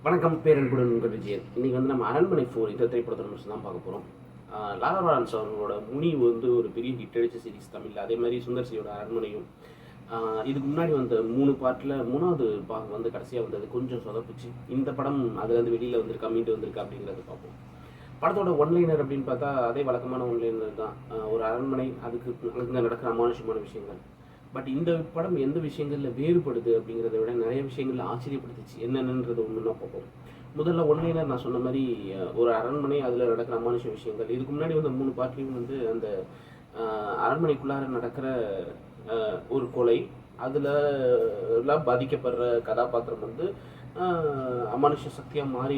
வணக்கம், பேரன்புடன் உங்கள் விஜயன். இன்றைக்கி வந்து நம்ம அரண்மனை 4 இந்த திரைப்படத்தை நம்ம தான் பார்க்க போகிறோம். லாரா லாரன்ஸ் அவர்களோட முனி வந்து ஒரு பெரிய ஹிட் அடித்த சீரிஸ் தமிழில். அதே மாதிரி சுந்தர்சியோட அரண்மனையும் இதுக்கு முன்னாடி வந்த 3 பார்ட்டில் 3வது பாகம் வந்து கடைசியாக வந்தது கொஞ்சம் சொதப்பிச்சு. இந்த படம் அதுலேருந்து வெளியில் வந்திருக்கா, மீண்டு வந்திருக்கா அப்படிங்கிறத பார்ப்போம். படத்தோட ஒன்லைனர் அப்படின்னு பார்த்தா அதே வழக்கமான ஒன்லைனர் தான். ஒரு அரண்மனை, அதுக்கு அங்கே நடக்கிற அமானுஷமான விஷயங்கள். பட் இந்த படம் எந்த விஷயங்களில் வேறுபடுது அப்படிங்கிறத விட நிறைய விஷயங்களில் ஆச்சரியப்படுத்துச்சு. என்னென்னன்றது ஒன்றுனா பார்ப்போம். முதல்ல ஒன்லைனர் நான் சொன்ன மாதிரி ஒரு அரண்மனை, அதில் நடக்கிற அமானுஷ விஷயங்கள். இதுக்கு முன்னாடி வந்து 3 பார்ட்லேயும் வந்து அந்த அரண்மனைக்குள்ளார நடக்கிற ஒரு கொலை, அதில் பாதிக்கப்படுற கதாபாத்திரம் வந்து அமானுஷ சக்தியாக மாறி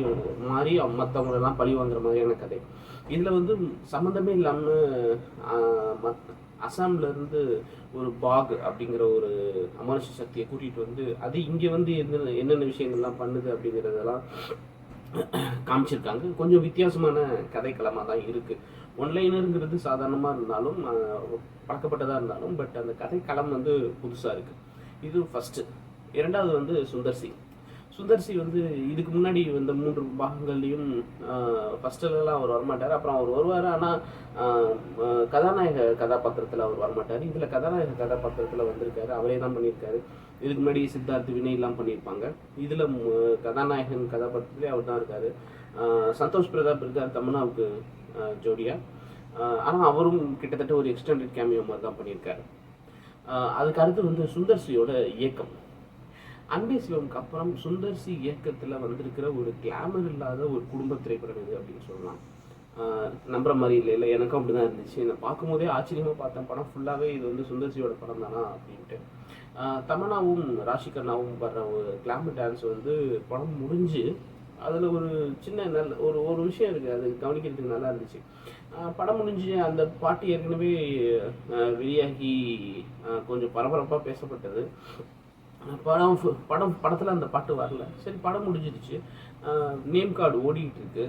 மற்றவங்களெல்லாம் பழி வாங்குற மாதிரியான கதை. இதில் வந்து சம்மந்தமே இல்லாமல் அசாம்லேருந்து ஒரு பாக் அப்படிங்கிற ஒரு அமானுஷ சக்தியை கூட்டிகிட்டு வந்து அது இங்கே வந்து என்னென்ன விஷயங்கள்லாம் பண்ணுது அப்படிங்கிறதெல்லாம் காமிச்சிருக்காங்க. கொஞ்சம் வித்தியாசமான கதைக்களமாக தான் இருக்குது. ஒன்லைனருங்கிறது சாதாரணமாக இருந்தாலும் பழக்கப்பட்டதாக இருந்தாலும் பட் அந்த கதைக்களம் வந்து புதுசாக இருக்குது. இது ஃபஸ்ட்டு. இரண்டாவது வந்து சுந்தர்சி வந்து இதுக்கு முன்னாடி வந்த 3 பாகங்கள்லையும் ஃபஸ்ட்டுலலாம் அவர் வரமாட்டார். அப்புறம் அவர் வருவார், ஆனால் கதாநாயக கதாபாத்திரத்தில் அவர் வரமாட்டார். இதில் கதாநாயக கதாபாத்திரத்தில் வந்திருக்காரு, அவரே தான் பண்ணியிருக்காரு. இதுக்கு முன்னாடி சித்தார்த் வினய்லாம் பண்ணியிருப்பாங்க. இதில் கதாநாயகன் கதாபாத்திரத்திலே அவர் தான் இருக்கார். சந்தோஷ் பிரதாப் இருக்கார் தமன்னாவுக்கு ஜோடியா. ஆனால் அவரும் கிட்டத்தட்ட ஒரு எக்ஸ்டெண்டட் கேமியோ மாதிரி தான் பண்ணியிருக்காரு. அதுக்கு அடுத்து வந்து சுந்தர்சியோட இயக்கம். அன்பே சிவம்க்கு அப்புறம் சுந்தர்சி இயக்கத்தில் வந்திருக்கிற ஒரு கிளாமர் இல்லாத ஒரு குடும்ப திரைப்படம் இது அப்படின்னு சொல்லலாம். நம்புற மாதிரி இல்லை, எனக்கும் அப்படி தான் இருந்துச்சு. நான் பார்க்கும்போதே ஆச்சரியமாக பார்த்தேன். படம் ஃபுல்லாகவே இது வந்து சுந்தர்சியோட படம் தானா அப்படின்ட்டு. தமன்னாவும் ராஷிகண்ணாவும் வர்ற ஒரு கிளாமர் டான்ஸ் வந்து படம் முடிஞ்சு அதில் ஒரு சின்ன நல்ல ஒரு விஷயம் இருக்குது, அது கவனிக்கிறதுக்கு நல்லா இருந்துச்சு. படம் முடிஞ்சு அந்த பாட்டு ஏற்கனவே வெளியாகி கொஞ்சம் பரபரப்பாக பேசப்பட்டது. படத்தில் அந்த பாட்டு வரல. சரி, படம் முடிஞ்சிருச்சு. நேம் கார்டு ஓடிக்கிட்டு இருக்கு,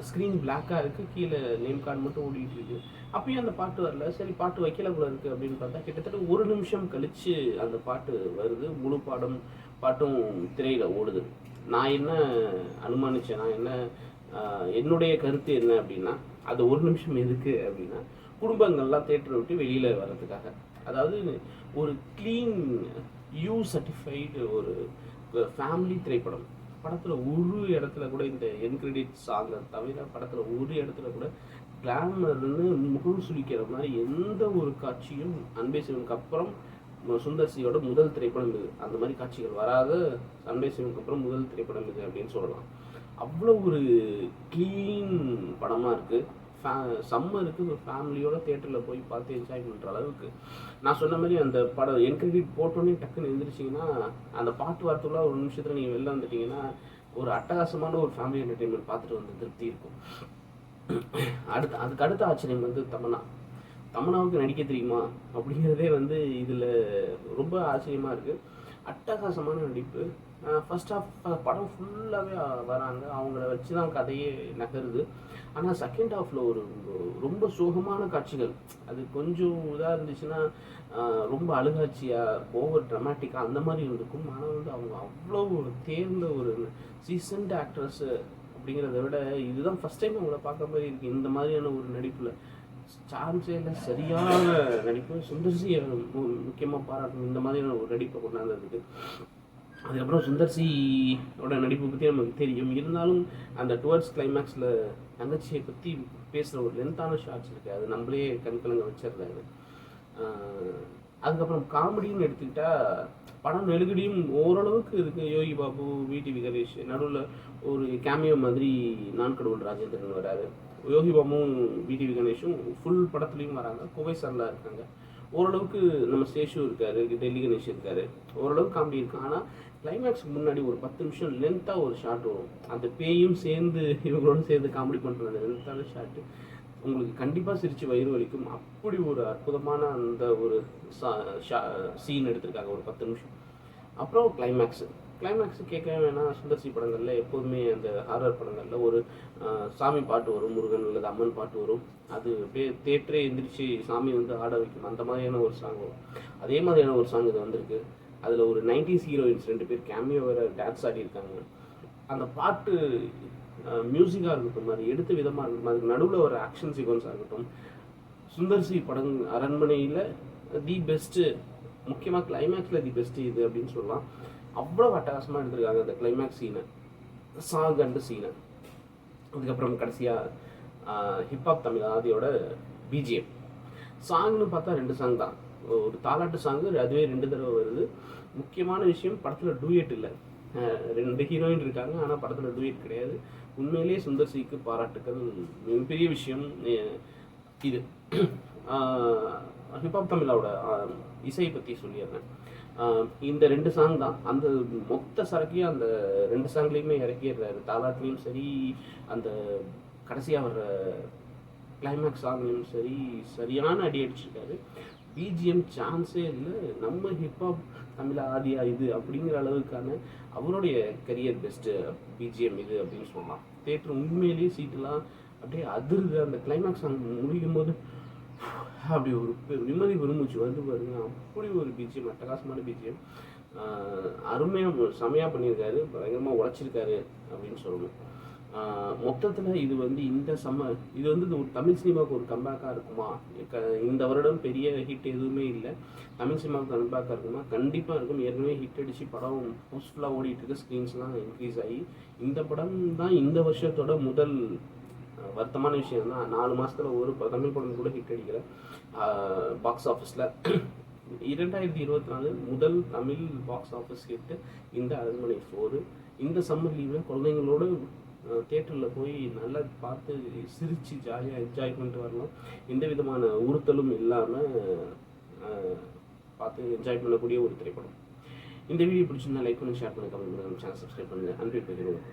ஸ்க்ரீன் பிளாக்காக இருக்குது, கீழே நேம் கார்டு மட்டும் ஓடிக்கிட்டு இருக்கு. அப்பயும் அந்த பாட்டு வரல. சரி, பாட்டு வைக்கல போல இருக்குது அப்படின்னு பார்த்தா கிட்டத்தட்ட 1 நிமிஷம் கழித்து அந்த பாட்டு வருது. முழு பாட்டும் திரையில் ஓடுது. நான் என்ன அனுமானித்தேன், என்னுடைய கருத்து என்ன அப்படின்னா, அது 1 நிமிஷம் எதுக்கு அப்படின்னா, குடும்பங்கள்லாம் தேட்டரை விட்டு வெளியில் வர்றதுக்காக. அதாவது ஒரு க்ளீன் சர்டிஃபைடு ஒரு ஃபேமிலி திரைப்படம். படத்தில் ஒரு இடத்துல கூட இந்த என்கிரெடிட் சாங்கை தவிர படத்தில் ஒரு இடத்துல கூட கிளாமர்னு முகம் சுளிக்கிற மாதிரி எந்த ஒரு காட்சியும் அன்பே சிவனுக்கு அப்புறம் சுந்தர்சியோட முதல் திரைப்படம் இது. அந்த மாதிரி காட்சிகள் வராத அன்பே சிவனுக்கு அப்புறம் முதல் திரைப்படம் இது அப்படின்னு சொல்லலாம். அவ்வளோ ஒரு க்ளீன் படமாக இருக்குது. சம்மருக்கு ஒரு ஃபேமிலியோட தேட்டரில் போய் பார்த்து என்ஜாய் பண்ணுற அளவுக்கு. நான் சொன்ன மாதிரி அந்த படம் என்கிரெடிட் போட்டோன்னே டக்குன்னு எழுந்திரிச்சிங்கன்னா அந்த பாட்டு வார்த்தைக்குள்ள 1 நிமிஷத்தில் நீங்கள் வெளில வந்துட்டீங்கன்னா ஒரு அட்டகாசமான ஒரு ஃபேமிலி என்டர்டெயின்மெண்ட் பார்த்துட்டு வந்து திருப்தி இருக்கும். அதுக்கு அடுத்த ஆச்சரியம் வந்து தமன்னாவுக்கு நடிக்க தெரியுமா அப்படிங்கிறதே வந்து இதில் ரொம்ப ஆச்சரியமாக இருக்குது. அட்டகாசமான நடிப்பு. ஃபர்ஸ்ட் ஆஃப் படம் ஃபுல்லாகவே வராங்க, அவங்கள வச்சு தான் கதையே நகருது. ஆனால் செகண்ட் ஹாஃபில் ஒரு ரொம்ப சோகமான காட்சிகள், அது கொஞ்சம் இதாக இருந்துச்சுன்னா ரொம்ப அழுகாட்சியாக ஓவர் ட்ரமாட்டிக்காக அந்த மாதிரி இருந்திருக்கும். ஆனால் வந்து அவங்க அவ்வளோ ஒரு தேர்ந்த ஒரு சீசன்ட் ஆக்ட்ரஸ் அப்படிங்கிறத விட இதுதான் ஃபஸ்ட் டைம் அவங்கள பார்க்குற மாதிரி இருக்குது. இந்த மாதிரியான ஒரு நடிப்பில் சான்ஸே இல்லை, சரியான நடிப்பு. சுந்தர்சியை முக்கியமாக பாராட்டணும், இந்த மாதிரியான ஒரு நடிப்பை கொண்டாந்ததுக்கு. அதுக்கப்புறம் சுந்தர்சியோட நடிப்பை பற்றி நமக்கு தெரியும். இருந்தாலும் அந்த டுவர்ட்ஸ் கிளைமேக்ஸில் தங்கச்சியை பற்றி பேசுகிற ஒரு லென்த்தான ஷார்ட்ஸ் இருக்குது, அது நம்மளே கண்கலங்க வச்சிடுறாரு. அதுக்கப்புறம் காமெடின்னு எடுத்துக்கிட்டால் படம் நெருக்கடியும் ஓரளவுக்கு இருக்குது. யோகி பாபு, விடிவி கணேஷ், நடுவில் ஒரு கேமியோ மாதிரி நான் கடவுள் ராஜேந்திரன் வராரு. யோகி பாபுவும் விடிவி கணேஷும் ஃபுல் படத்துலையும் வராங்க. கோவை சார்லாம் இருக்காங்க. ஓரளவுக்கு நம்ம சேஷு இருக்கார், டெல்லி கணேஷ் இருக்கார், ஓரளவுக்கு காமெடி இருக்குது. ஆனால் கிளைமேக்ஸுக்கு முன்னாடி ஒரு 10 நிமிஷம் லென்த்தாக ஒரு ஷாட் வரும். அந்த பேயும் சேர்ந்து இவங்களோட சேர்ந்து காமெடி பண்ணுற அந்த லென்த்தான ஷாட்டு உங்களுக்கு கண்டிப்பாக சிரித்து வயிறு வலிக்கும். அப்படி ஒரு அற்புதமான அந்த ஒரு சீன் எடுத்திருக்காங்க, ஒரு 10 நிமிஷம். அப்புறம் கிளைமேக்ஸு கேட்கவே வேணாம். சுந்தர்சி படங்களில் எப்போதுமே அந்த ஹாரர் படங்களில் ஒரு சாமி பாட்டு வரும், முருகன் அல்லது அம்மன் பாட்டு வரும். அது அப்படியே தேட்டரே எந்திரிச்சு சாமி வந்து ஆட வைக்கும். அந்த மாதிரியான ஒரு சாங் வரும். அதே மாதிரியான ஒரு சாங் இது வந்திருக்கு. அதில் ஒரு 90s ஹீரோயின்ஸ் 2 பேர் கேமியோ வேறு டான்ஸ் ஆடியிருக்காங்க. அந்த பாட்டு மியூசிக்காக இருக்கட்டும், அது எடுத்த விதமாக இருக்கட்டும், அதுக்கு நடுவில் ஒரு ஆக்ஷன் சீக்வன்ஸாக இருக்கட்டும், சுந்தர் சி படம் அரண்மனையில் தி பெஸ்ட்டு, முக்கியமாக கிளைமேக்ஸில் தி பெஸ்ட்டு இது அப்படின்னு சொல்லலாம். அவ்வளோ அட்டகாசமாக எடுத்திருக்காங்க அந்த கிளைமேக்ஸ் சீனை, சாங் அண்டு சீனை. அதுக்கப்புறம் கடைசியாக ஹிப்ஹாப் தமிழ் ஆதியோட பிஜிஎம் சாங்னு பார்த்தா 2 சாங் தான். ஒரு தாலாட்டு சாங்கு, அதுவே 2 தடவை வருது. முக்கியமான விஷயம், படத்தில் டூயட் இல்லை. 2 ஹீரோயின் இருக்காங்க, ஆனால் படத்தில் டூயட் கிடையாது. உண்மையிலேயே சுந்தர் சிக்கு பாராட்டுக்கள், மிகப்பெரிய விஷயம் இது. ஹிப்ஹாப் தமிழோட இசையை பற்றி சொல்லிடுறேன். இந்த 2 சாங் தான் அந்த மொத்த சரக்கையும் அந்த 2 சாங்லேயுமே இறக்கிடுறாரு. தாலாட்லேயும் சரி, அந்த கடைசியாக வர்ற கிளைமேக்ஸ் சாங்லேயும் சரி, சரியான அடி அடிச்சிருக்காரு. பிஜிஎம் சான்ஸே இல்லை. நம்ம ஹிப்ஹாப் தமிழ் ஆதியா இது அப்படிங்கிற அளவுக்கான அவருடைய கரியர் பெஸ்ட்டு பிஜிஎம் இது அப்படின்னு சொல்லலாம். தேட்டர் உண்மையிலேயே சீட்டெல்லாம் அப்படியே அதிர்ந்து அந்த கிளைமேக்ஸ் சாங் முடிக்கும் போது அப்படி ஒரு நிம்மதி பெருமூச்சு வந்து பாருங்க. அப்படி ஒரு பிஜிஎம், அட்டகாசமான பிஜிஎம். அருமையாக செமையாக பண்ணியிருக்காரு, பயங்கரமாக உழைச்சிருக்காரு அப்படின்னு சொல்லணும். மொத்தத்தில் இது வந்து இந்த சம்மர் இது வந்து ஒரு தமிழ் சினிமாவுக்கு ஒரு கம்பேக்காக இருக்குமா? இந்த வருடம் பெரிய ஹிட் எதுவுமே இல்லை. தமிழ் சினிமாவுக்கு கம்பேக்காக இருக்குமா? கண்டிப்பாக இருக்கும். ஏற்கனவே ஹிட் அடித்து படம் ஹவுஸ்ஃபுல்லாக ஓடிட்டு இருக்கு, ஸ்க்ரீன்ஸ்லாம் இன்க்ரீஸ் ஆகி. இந்த படம் தான் இந்த வருஷத்தோட முதல் வருத்தமான விஷயம் தான். 4 மாதத்தில் ஒரு தமிழ் படம் கூட ஹிட் அடிக்கல பாக்ஸ் ஆஃபீஸில். 2024 முதல் தமிழ் பாக்ஸ் ஆஃபீஸ் ஹிட்டு இந்த அரண்மனை 4. இந்த சம்மர் லீவில் குழந்தைங்களோடு தியேட்டரில் போய் நல்லா பார்த்து சிரித்து ஜாலியாக என்ஜாய் பண்ணிட்டு வரலாம். எந்த விதமான உறுத்தலும் இல்லாமல் பார்த்து என்ஜாய் பண்ணக்கூடிய ஒரு திரைப்படம். இந்த வீடியோ பிடிச்சிருந்தா லைக் பண்ணி, ஷேர் பண்ணி, கமெண்ட் பண்ணுங்கள், சேனல் சப்ஸ்கிரைப் பண்ணுங்கள். அன்பு பெறுகிறோம்.